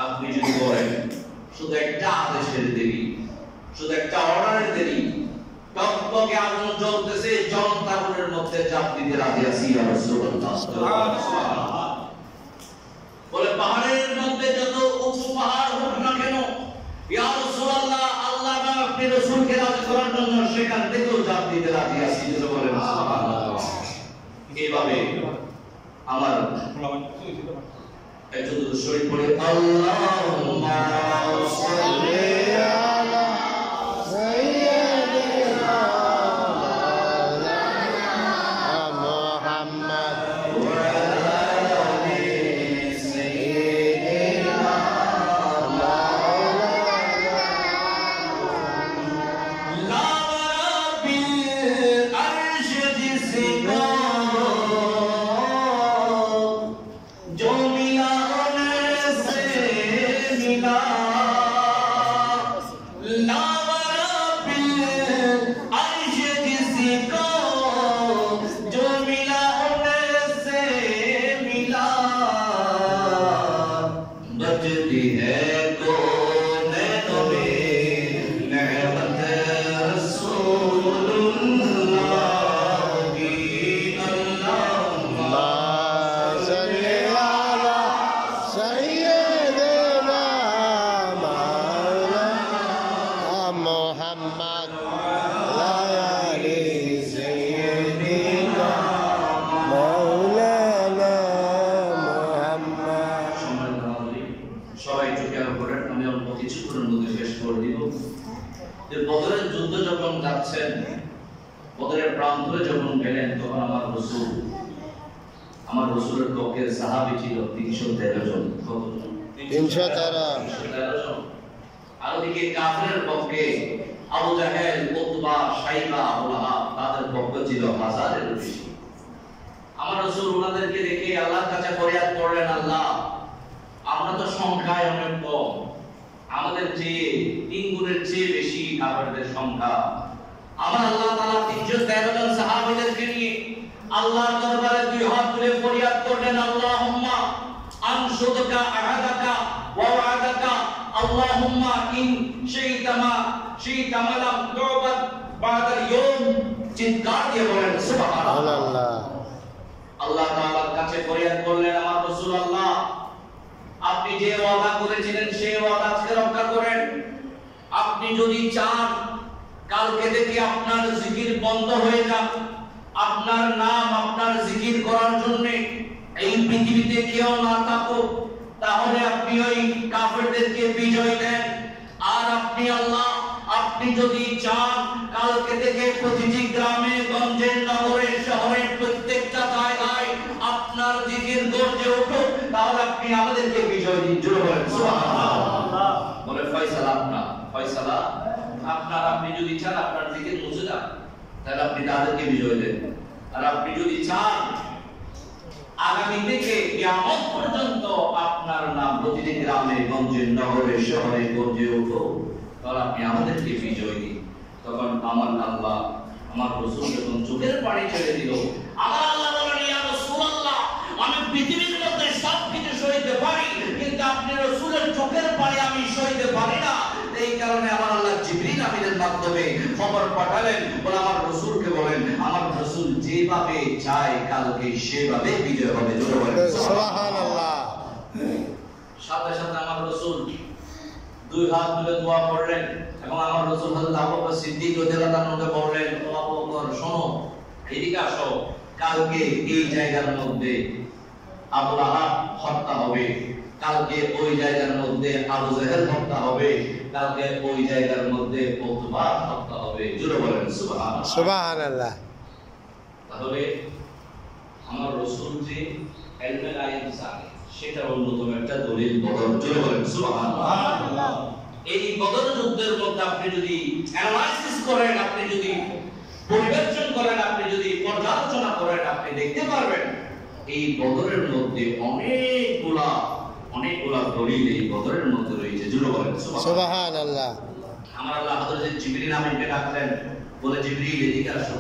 আপনি যদি বলেন শুধু একটা আদেশের দেরি, শুধু একটা অর্ডারের দেরি, টকটকে আগুন জ্বলতেছে, জ্বলন্ত আগুনের মধ্যে চাপ দিতে রাজি আছি ইয়া রাসূলুল্লাহ। সুবহানাল্লাহ। বলে পাহাড়ের মধ্যে যত উঁচু পাহাড় হোক না কেন, ইয়া রাসূলুল্লাহ, আল্লাহ বা আপনি রাসূলকে রাজি করার জন্য সেখান থেকেও চাপ দিতে রাজি আছি। যদি বলেন সুবহানাল্লাহ। এইভাবে আমার একটু শরীর পড়ে আল্লাহুম্মা সাল্লি আলা সাইয়্যিদিনা মুহাম্মদ ওয়া আলা আলি সাইয়্যিদিনা মাওলানা লা রাব্বিল আরশ জিসকা বদরের যুদ্ধ যখন যাচ্ছেন, বদরের প্রান্তরে যখন গেলেন, তখন আমার রসুলের পক্ষের সাহাবী ছিল 313 জন। কতজন? 313 জন। আর ওদিকে কাফেরের পক্ষে আবু জাহেল, উতবা, শাইবা, আবু লাহাব, তাদের পক্ষে ছিল 1000-এর বেশি। আমার রসুল ওনাদেরকে দেখে আল্লাহর কাছে ফরিয়াদ করলেন, আল্লাহ, আমরা তো সংখ্যায় অনেক কম, আমাদের চেয়ে 3 গুণের চেয়ে বেশি কাফেরদের সংখ্যা। আমার আল্লাহ তাআলা 313 জন সাহাবীদেরকে নিয়ে আল্লাহর দরবারে 2 হাত তুলে ফরিয়াদ করলেন, আল্লাহুম্মা আনশুদুকা আহাদাকা ওয়া ওয়াদাকা আল্লাহুম্মা ইন শাইতামা লাম তুবাদ বাদাল ইয়াউম। চিৎকার দিয়ে বলেন সুবহানাল্লাহ। আল্লাহ তাআলার কাছে ফরিয়াদ করলেন, আমার রাসূল আল্লাহ, আপনি যে ওয়াদা করেছিলেন সেই ওয়াদা আজকে রক্ষা করেন। আপনি যদি চান কালকে থেকে আপনার জিকির বন্ধ হয়ে যাক, আপনার নাম, আপনার জিকির করার জন্য এই পৃথিবীতে কেউ না থাকুক, তাহলে আপনি ওই কাফেরদেরকে বিজয় দেন। আর আপনি আল্লাহ, আপনি যদি চান কালকে থেকে প্রতিটি গ্রামে গঞ্জে নগরে শহরে প্রত্যেকটা জায়গায় আপনার জিকির গর্জে উঠুক, তাহলে আপনি আমাদেরকে বিজয় দিন। জোরে বলেন সুবহানাল্লাহ। বলে ফয়সালা আপনার, ফয়সালা আপনার। আপনি যদি চান আপনার জিকির মুছে যাক, তাহলে আপনি তাদেরকে বিজয় দেন। আর আপনি যদি চান আগামী থেকে কিয়ামত পর্যন্ত আপনার নাম প্রতিটি গ্রামে গঞ্জে নগরে শহরে গর্জে উঠুক, তাহলে আপনি আমাদেরকে বিজয় দিন। তখন আমার আল্লাহ, আমার রাসূল যখন চোখের পানি ছেড়ে দিল, আমার আল্লাহ বলেন, ইয়া রাসূলুল্লাহ, আমি পৃথিবীর মধ্যে সবকিছু সইতে পারি, কিন্তু আপনি রাসূলের চোখের পানি আমি সইতে পারি না। এই কারণে আমার আল্লাহ জিবরিল আমিনের মাধ্যমে খবর পাঠালেন, বলে আমার রাসূলকে বলেন, আমার রাসূল যেভাবে চায় কালকে সেভাবে বিজয় হবে। জোরে বলেন সুবহানাল্লাহ। সাথে সাথে আমার রাসূল 2 হাত তুলে দোয়া করলেন এবং আমার রাসূল হযরত আবু বকর সিদ্দিক রাদিয়াল্লাহু আনহুকে বললেন, আবু বকর শোনো, এদিকে আসো, কালকে এই জায়গার মধ্যে আবু লাহাব হত্যা হবে, কালকে ওই জায়গার মধ্যে আবু জাহেল হত্যা হবে, কালকে ওই জায়গার মধ্যে উতবা হত্যা হবে। জোরে বলেন সুবহানাল্লাহ। সুবহানাল্লাহ। তাহলে আমার রাসূল যে ইলমে গায়ব জানে, সেটা অন্যতম একটা দলিল বদর। জোরে বলেন সুবহানাল্লাহ। এই বদর যুদ্ধের মধ্যে আপনি যদি অ্যানালাইসিস করেন, আপনি যদি পরিবর্তন করেন, আপনি যদি পর্যালোচনা করেন, আপনি দেখতে পারবেন এই বদরের মধ্যে অনেকগুলা দলিল এই বদরের মধ্যে রয়েছে। জোরে বলেন সুবহানাল্লাহ। আমার আল্লাহ হযরত জিবরিল আমিনকে ডাকলেন, বলে জিবরিল এদিকে আসো।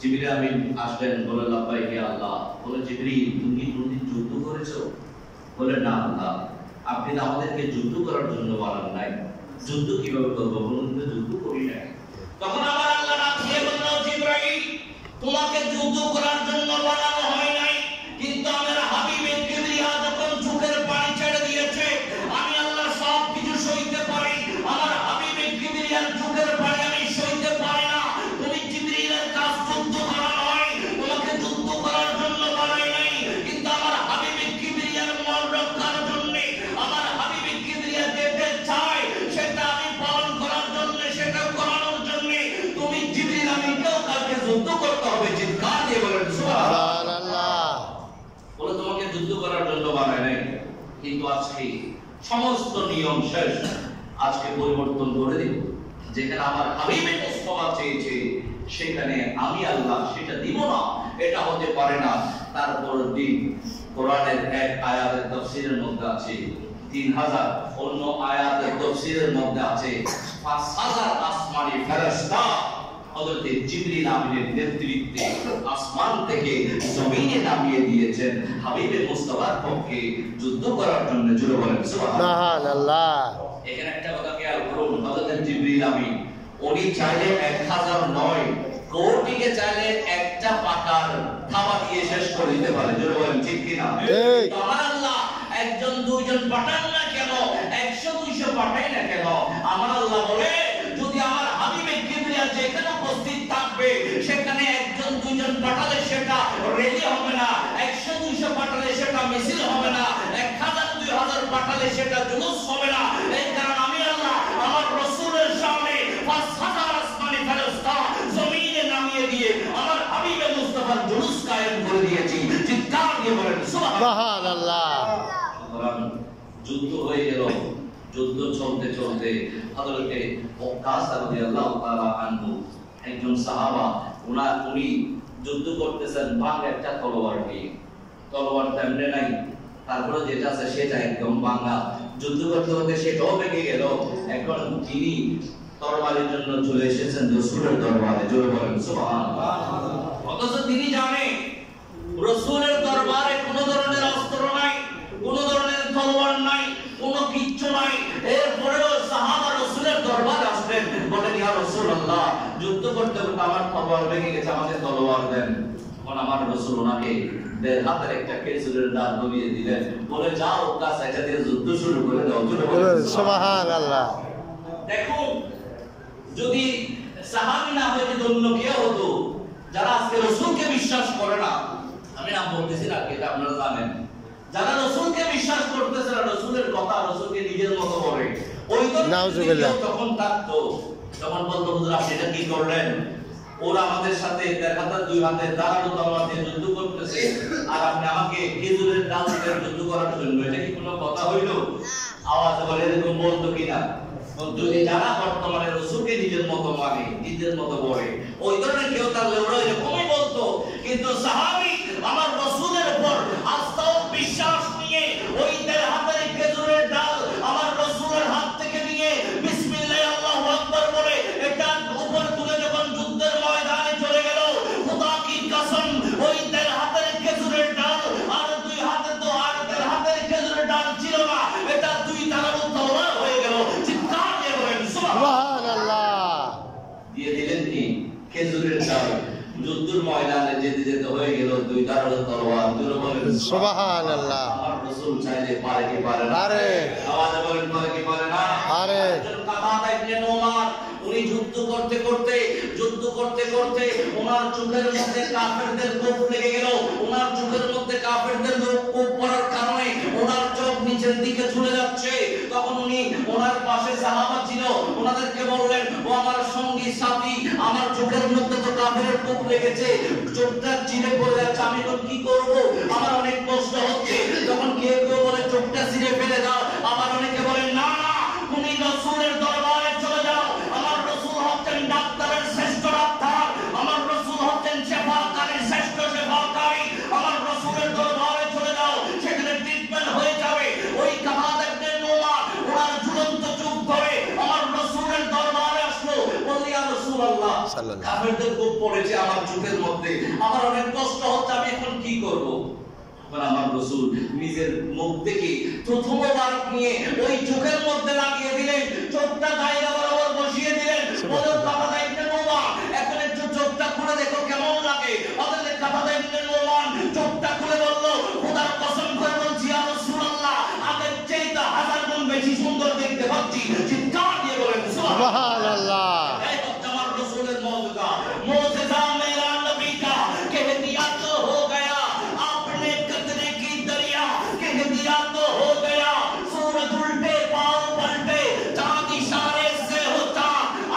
জিবরিল আমিন আসলেন, বলে লাব্বাইক ইয়া আল্লাহ। বলে জিবরিল, তুমি কোনদিন যুদ্ধ করেছো? বলে না আল্লাহ, আপনি তো আমাদেরকে যুদ্ধ করার জন্য বানান নাই। যুদ্ধ কিভাবে করবো? বলুন, যুদ্ধ করি নাই। তখন আমার আল্লাহ ডাক দিয়ে বলল, জিবরাইল, তোমাকে যুদ্ধ করার জন্য বানানো হয় নাই, কিন্তু আমার হাবিবের কিবরিয়া যখন চোখের পানি ছেড়ে দিয়েছে, আমি আল্লাহ সব কিছু সইতে পারি। আমার হাবিবের কিবরিয়ার চোখের পানি আমি সইতে পারি না। তুমি জিবরাইলের কাজ যুদ্ধ করা নয়, তোমাকে যুদ্ধ করার জন্য বানাই নাই, কিন্তু আমার হাবিবের কিবরিয়ার মন রক্ষার জন্য, আমার হাবিবের কিবরিয়া যেতে চায় সেটা আমি পালন করার জন্য, সেটা করানোর জন্য তুমি জিবরাইল আমিনকেও কালকে যুদ্ধ করতে হবে। চিৎকার দিয়ে বলেন সুবহানাল্লাহ। বলে তোমাকে যুদ্ধ করার জন্য বানাই নাই, কিন্তু আজকে সমস্ত নিয়ম শেষ, আজকে পরিবর্তন করে দিব। যেখানে আমার হাবিবের মুস্তাফা চেয়েছে সেখানে আমি আল্লাহ সেটা দিব না, এটা হতে পারে না। তারপর দিন কোরআনের এক আয়াতের তাফসীরের মধ্যে আছে 3000, অন্য আয়াতের তাফসীরের মধ্যে আছে 5000 আসমানি ফেরেশতা হযরত জিবরিল আমিনের নেতৃত্বে আসমান থেকে জমিনে নামিয়ে দিয়েছেন হাবিবে মুস্তাফার পক্ষে যুদ্ধ করার জন্য। জোরে বলেন সুবহানাল্লাহ। এখানে একটা কথা খেয়াল করুন, হযরত জিবরিল আমিন উনি চাইলে 1000 নয়, কোটিকে চাইলে একটা পাকার থাবা দিয়ে শেষ করে দিতে পারে। জোরে বলেন ঠিক কি না? আমার আল্লাহ একজন দুইজন পাঠান না কেন, 100-200 পাঠাই না কেন, আমার আল্লাহ বলে যদি আমার হাবিবের কিবরিয়া যেখানে উপস্থিত থাকবে সেখানে একজন দুইজন পাঠালে সেটা রেলি হবে না, 100-200 পাঠালে সেটা মিছিল হবে না, 1000-2000 পাঠালে সেটা জুলুস হবে না। এই কারণে আমি আল্লাহ আমার রাসূলের সামনে 5000 আসমানি ফেরেশতা জমিনে নামিয়ে দিয়ে আমার হাবিবে মুস্তাফার জুলুস কায়েম করে দিয়েছি। চিৎকার দিয়ে বলেন সুবহানাল্লাহ। যুদ্ধ হয়ে গেল। যুদ্ধ চলতে চলতে হযরতে ওকাস রাদিয়াল্লাহু তাআলা আনহু একজন সাহাবা, উনি যুদ্ধ করতেছেন ভাঙা একটা তলোয়ার নিয়ে। তলোয়ার তেমনে নাই, তারপরে যেটা আছে সেটা একদম ভাঙা। যুদ্ধ করতে করতে সেটাও ভেঙে গেল। এখন তিনি তরবারির জন্য চলে এসেছেন রাসূলের দরবারে। জোরে বলেন সুবহানাল্লাহ। অথচ তিনি জানেন রাসূলের দরবারে কোনো ধরনের অস্ত্র নাই, কোনো ধরনের তলোয়ার নাই, কোনো কিচ্ছু নাই। এরপরেও সাহাবা রাসূলের দরবারে আসলেন, বলেন ইয়া রাসূলুল্লাহ, যুদ্ধ করতে করতে আমার তলোয়ার ভেঙে গেছে, আমাকে তলোয়ার দেন। তখন আমার রাসূল ওনাকে হাতের একটা খেজুরের ডাল ধরিয়ে দিলেন, বলে যাও কাছে এটা দিয়ে যুদ্ধ শুরু করে দাও। সুবহানাল্লাহ। দেখুন, যদি সাহাবী না হয়ে যদি অন্য কেউ হতো, যারা আজকে রাসূলকে বিশ্বাস করে না, আমি নাম বলতেছি না, এটা আপনারা জানেন, যারা রাসূলকে বিশ্বাস করতেছে না, রাসূলের কথা রাসূলকে নিজের মতো করে, ওই তো নাউজুবিল্লাহ তখন থাকতো, তখন বলতো হুজুর আপনি এটা কি করলেন? ওরা আমাদের সাথে 1 হাত 2 হাতে দাঁড়ানো তলোয়ার দিয়ে যুদ্ধ করতেছে, আর আপনি আমাকে খেজুরের ডাল দিয়ে যুদ্ধ করার জন্য, এটা কি কোনো কথা হইল? আওয়াজ বলে এরকম বলতো কিনা? যদি যারা বর্তমানে রাসূলকে নিজের মতো মানে, নিজের মতো বলে, ওই ধরনের কেউ থাকলে ওরা এরকমই বলতো। কিন্তু সাহাবী আমার রাসূলের উপর আস্থা ও বিশ্বাস নিয়ে ওই 1 হাতের খেজুরের ডাল আমার রাসূলের হাত থেকে নিয়ে বিসমিল্লাহ আল্লাহু আকবার বলে এটা উপর তুলে যখন যুদ্ধের ময়দানে চলে গেল, খোদা কি কসম, ওই 1 হাতের খেজুরের ডাল আর 2 হাতে তো আর 1 হাতের খেজুরের ডাল ছিল না, এটা 2 তারার তলোয়ার হয়ে গেল। চিৎকার দিয়ে বলেন সুবহানাল্লাহ। দিয়ে দিলেন কি খেজুরের ডাল, যুদ্ধের ময়দানে যেতে যেতে হয়ে গেল 2 তারার তলোয়ার। জোরে বলেন সুবহানাল্লাহ। আমার রাসূল চাইলে পারে কি পারে না? আরে আওয়াজ বলেন পারে কি পারে না? আরে কাতাদা ইবনে নুমান উনি যুদ্ধ করতে করতে ওনার চোখের মধ্যে কাফেরদের কোপ লেগে গেল। ওনার চোখের মধ্যে কাফেরদের কোপ পড়ার কারণে ওনার চোখ নিচের দিকে ঝুলে যাচ্ছে। তখন উনি ওনার পাশে সাহাবা ছিল, ওনাদেরকে বললেন, ও আমার সঙ্গী সাথী, আমার চোখের মধ্যে তো কাফেরের কোপ লেগেছে, চোখটা চিরে পড়ে যাচ্ছে, আমি এখন কি করব? আমার অনেক কষ্ট হচ্ছে। তখন কেউ কেউ বলে চোখটা চিরে ফেলে দাও, আবার অনেকে বলে না না, তুমি রাসূলের দরবারে চলে যাও, আমার রাসূল হচ্ছেন ডাক্তারের শ্রেষ্ঠ ডাক্তার, আমার রাসূল হচ্ছেন শেফাকারীর শ্রেষ্ঠ শেফাকারী, আমার রাসূলের দরবারে চলে যাও, সেখানে ট্রিটমেন্ট হয়ে যাবে। ওই কাতাদা ইবনে নুমান ওনার ঝুলন্ত চোখ ধরে আমার রাসূলের দরবারে আসলো, বলল ইয়া রাসূলুল্লাহ, কাফেরদের কোপ পড়েছে আমার চোখের মধ্যে, আমার অনেক কষ্ট হচ্ছে, আমি এখন কি করব? আমার রাসূল নিজের মুখ থেকে প্রথমবার নিয়ে ওই চোখের মধ্যে লাগিয়ে দিলেন, চোখটা দায়রা বরাবর বসিয়ে দিলেন। বলেন কাতাদা ইবনে নুমান, এখন একটু চোখটা খুলে দেখো কেমন লাগে। হযরত কাতাদা ইবনে নুমান চোখটা খুলে বলল, খোদার কসম করে বলছি ইয়া রাসূলুল্লাহ, আগের চাইতে 1000 গুণ বেশি সুন্দর দেখতে পাচ্ছি। চিৎকার দিয়ে বলেন সুবহানাল্লাহ। এই হচ্ছে আমার রাসূলের মুজিজা। মুজিজা মেরা নবী কা কহ দিয়া তো হো গয়া, आपने कतरे की दरिया कह दिया तो हो गया। सूरज उल्टे पांव पलटे, चांद इशारे से होता,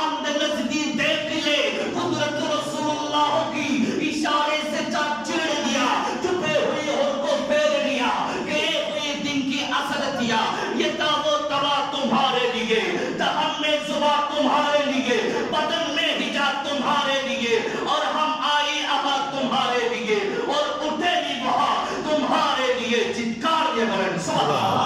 अंध नजदी देख ले कुदरत रसूलुल्लाह की, इशारे से चाँद चिड़ दिया, छुपे हुए और को फेर लिया, गए हुए दिन की असर दिया। ये ताबो तबा तुम्हारे लिए, दहम में जुबा तुम्हारे लिए, बदन में हिजा तुम्हारे लिए, और हम आई अबा तुम्हारे लिए, और उठे भी वहाँ तुम्हारे लिए। चित्कार ये बरन सुभान